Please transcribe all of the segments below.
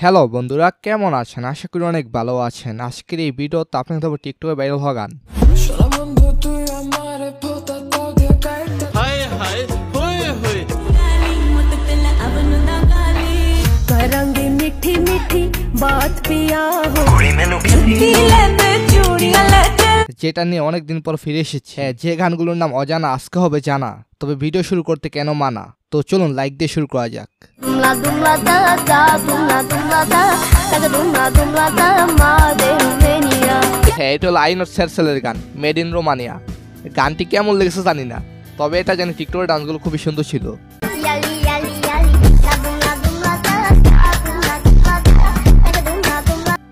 Hello বন্ধুরা, কেমন আছেন? আশা করি অনেক ভালো আছেন। আজকের এই ভিডিওতে আপনাদের দেবো টিকটকে ভাইরাল হওয়া গান। যেটা নিয়ে অনেকদিন পর ফিরে এসেছে, যে গানগুলোর নাম অজানা আজকে হবে জানা। তবে ভিডিও শুরু করতে কেন মানা, তো চলুন লাইক দিয়ে শুরু করা যাক। হ্যাঁ, এটা হলো আইনট সেরসেলের গান, মেড ইন রোমানিয়া। গানটি কেমন লেগেছে জানি না, তবে এটা জানি টিকটকের ডান্সগুলো খুবই সুন্দর ছিল।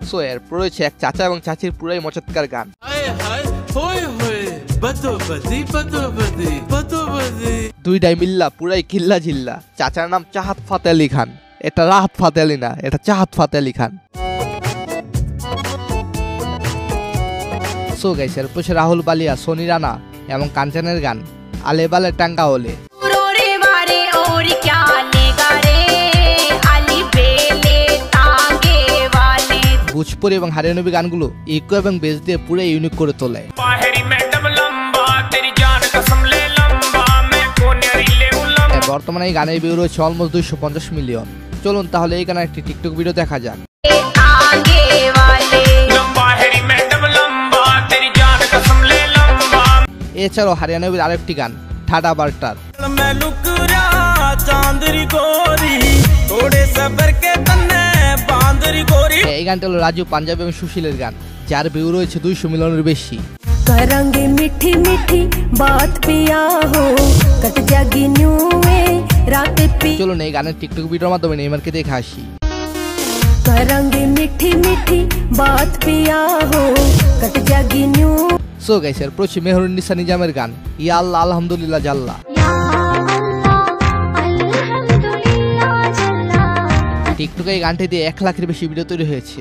সো এরপর রয়েছে এক চাচা এবং চাচির পুরাই মজাদার গান। দুইটাই মিল্লা পুরাই কিল্লা জিল্লা। চাচার নাম চাহাত ফাতে আলী খান, এটা রাহাত ফাতে আলী না, এটা চাহাত ফাতে আলী খান। সো গাইস, এরপর রাহুল বালিয়া, সোনি রানা এবং কাঞ্চনের গান আলে বালে টাঙ্গা ওলে। ভোজপুরি এবং হরিয়ানবী গানগুলো ইকো এবং বেস দিয়ে পুরো ইউনিক করে তোলে। বর্তমানে এই গানের ভিউ রয়েছে অলমোস্ট 250 মিলিয়ন। চলুন তাহলে এই গানের একটি টিকটক ভিডিও দেখা যাক। এছাড়াও হরিয়ানবীর আরেকটি গান ঠাডা বার্টার। এই গানটা হলো রাজু পাঞ্জাবি এবং সুশীলের গান, যার ভিউ রয়েছে 200 মিলিয়নের বেশি। চলুন এই গানের টিকটক ভিডিওর মাধ্যমে নেইমারকে দেখে আসি। সো গাইস, এরপর মেহরুন্নিসা নিজামের গান ইয়া আল্লাহ আলহামদুলিল্লাহ জাল্লা। টিকটকে এই গানটি দিয়ে 1 লাখের বেশি ভিডিও তৈরি হয়েছে।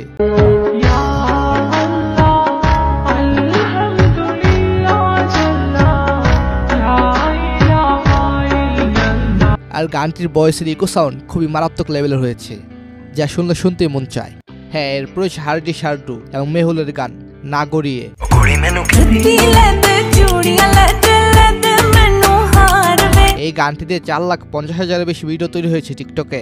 আর গানটির ভয়েসের ইকো সাউন্ড খুবই মারাত্মক লেভেলের হয়েছে, যা শুনলে শুনতে মন চায়। হ্যাঁ, এরপর হার্ডি শার্ডু এবং মেহুলের গান না গড়িয়ে। এই গানটিতে 4,50,000-এর বেশি ভিডিও তৈরি হয়েছে টিকটকে।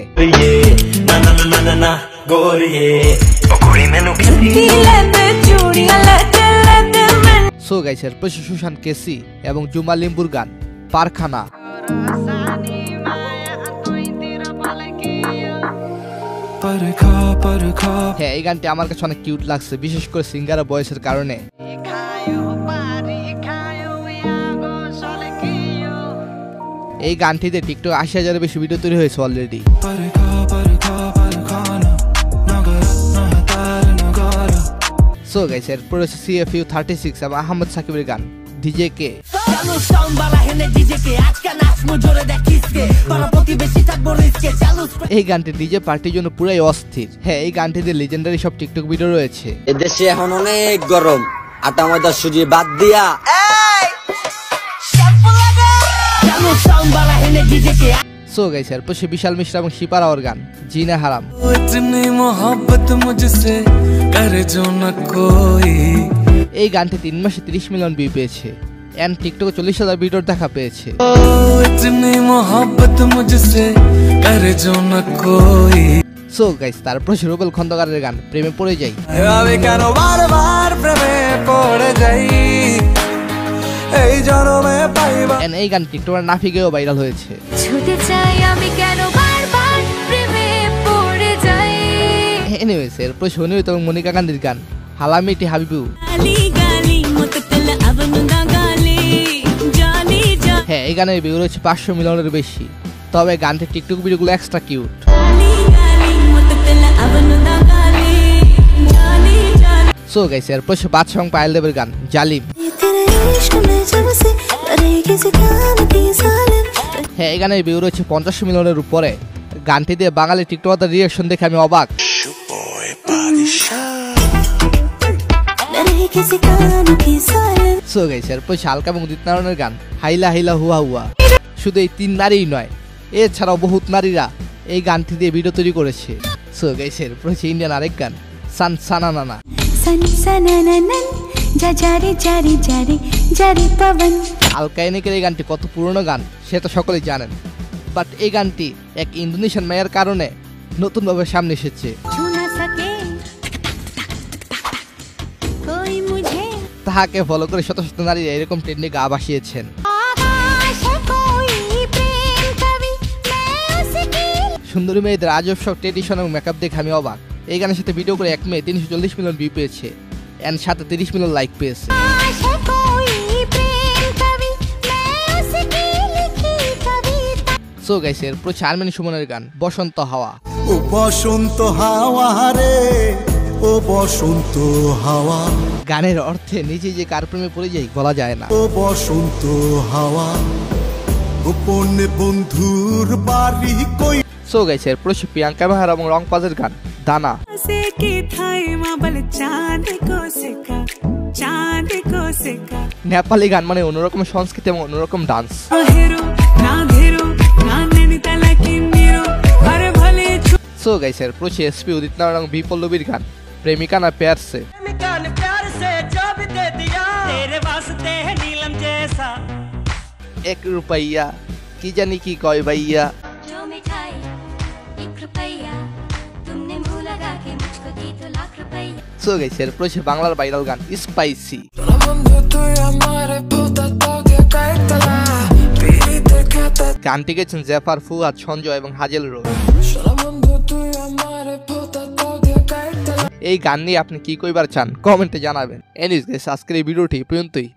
সো গাইস, এরপর সুশান কেসি এবং জুমা লিম্বুর গান পারখানা। হ্যাঁ, এই গানটি আমার কাছে অনেক কিউট লাগছে, বিশেষ করে সিঙ্গারের ভয়েসের কারণে। এই গানটিতে টিকটক 80,000-এর বেশি ভিডিও তৈরি হয়েছে অলরেডি। সো গাইস, এরপর হচ্ছে CFU 36 এবং আহমদ সাকিবের গান ডিজে কে। এই গানটি ডিজে পার্টির জন্য পুরাই অস্থির। হ্যাঁ, এই গানটিতে লিজেন্ডারি সব টিকটক ভিডিও রয়েছে। এদেশে এখন অনেক গরম, আটা ময়দা সুজি বাদ দিয়া সো গাইস, এরপর বিশাল মিশ্রা এবং শিপার আওয়ার গান জিনা হারাম। এই গানটি 3 মাসে 30 মিলিয়ন ভিউ পেয়েছে এন্ড টিকটকে 40,000 ভিডিওর দেখা পেয়েছে। সো গাইস, তারপর রুবেল খন্দকারের গান প্রেমে পড়ে যাই। এই গান টিকটকের নাফিকেও ভাইরাল হয়েছে। এনিওয়েজ, এরপর সনিহিত এবং মনিকা গান্ধীর গান হালামিটি হাবিবু। হ্যাঁ, এই গানের ভিউ রয়েছে 500 মিলিয়নের বেশি, তবে গানটির টিকটক ভিডিওগুলো এক্সট্রা কিউট। সো গাইস, এরপর বাদশা এবং পায়েল দেবের গান জালিম। হ্যাঁ, এই গানের ভিউ রয়েছে 50 মিলিয়নের উপরে। গানটি দিয়ে বাঙালি টিকটকারদের রিঅ্যাকশন দেখে আমি অবাক। সো গাইস, এরপর শালকা এবং উদিত নারায়ণের গান হাইলা হাইলা হুয়া হুয়া। শুধু এই 3 নারীই নয়, এছাড়াও বহুত নারীরা এই গানটি দিয়ে ভিডিও তৈরি করেছে। সো গাইস এরপর হচ্ছে ইন্ডিয়ান আরেক গান সান সানানানা। सन सनननन जा जारे जारे जारे जारे पवन। আলকায়নিকের এই গানটি কত পুরনো গান সে তো সকলেই জানেন, বাট এই গানটি এক ইন্দোনেশিয়ান মেয়ের কারণে নতুনভাবে সামনে এসেছে। छू ना सके कोई मुझे তাহাকে ফলো করে শত শত নারীরা এরকম ট্রেন্ডে গা ভাসিয়েছেন। आकाश है कोई प्रेम कवि मैं उसकी। সুন্দরী মেয়েদের আজব সব ট্রেডিশন এবং মেকআপ দেখে আমি অবাক। এই গানের সাথে ভিডিও করে 1 মে 340 মিলিয়ন ভিউ পেয়েছে এন্ড সাথে 30 মিলিয়ন লাইক পেয়েছে। आकाश है कोई प्रेम कवि मैं उसकी लिखी कविता। সো গাইস এরপর হচ্ছে আরমানি সুমনের গান বসন্ত হাওয়া। ও বসন্ত হাওয়া রে, ও বসন্ত হাওয়া, গানের অর্থে নিজে যে কার প্রেমে পড়ে যাই বলা যায় না। ও বসন্ত হাওয়া, গোপনে বন্ধুর বাড়ি কই। সো গাইস এরপর হচ্ছে প্রিয়াঙ্কা মেহরা এবং রংপাজের গান দানা। से की थाई माबल चांद को सिका चांद को सिका নেপালি গান মানে অন্যরকম সংস্কৃতি এবং অন্যরকম ডান্স। हेरो ना नैनीताला की मीरो हर भले সো গাইস এরপর হচ্ছে এসপি উদিত নারায়ণ এবং বি পল্লবীর গান প্রেমিকা না প্যার সে। प्यार से जो भी दे दिया तेरे वास्ते है नीलम जैसा। 1 रुपैया কি জানি কি কয় ভাইয়া। जो मिठाई 1 रुपया तुमने मुंह लगा के मुझको दी तो लाख रुपया। সো গাইস এরপর হচ্ছে বাংলার ভাইরাল গান স্পাইসি। গানটি গেছেন জেফার, ফুয়াদ, সঞ্জয় এবং হাজেল রোড। এই গান নিয়ে আপনি কি কইবার চান কমেন্টে জানাবেন। এনিওয়েজ গাইস আজকের এই ভিডিওটি এই পর্যন্তই।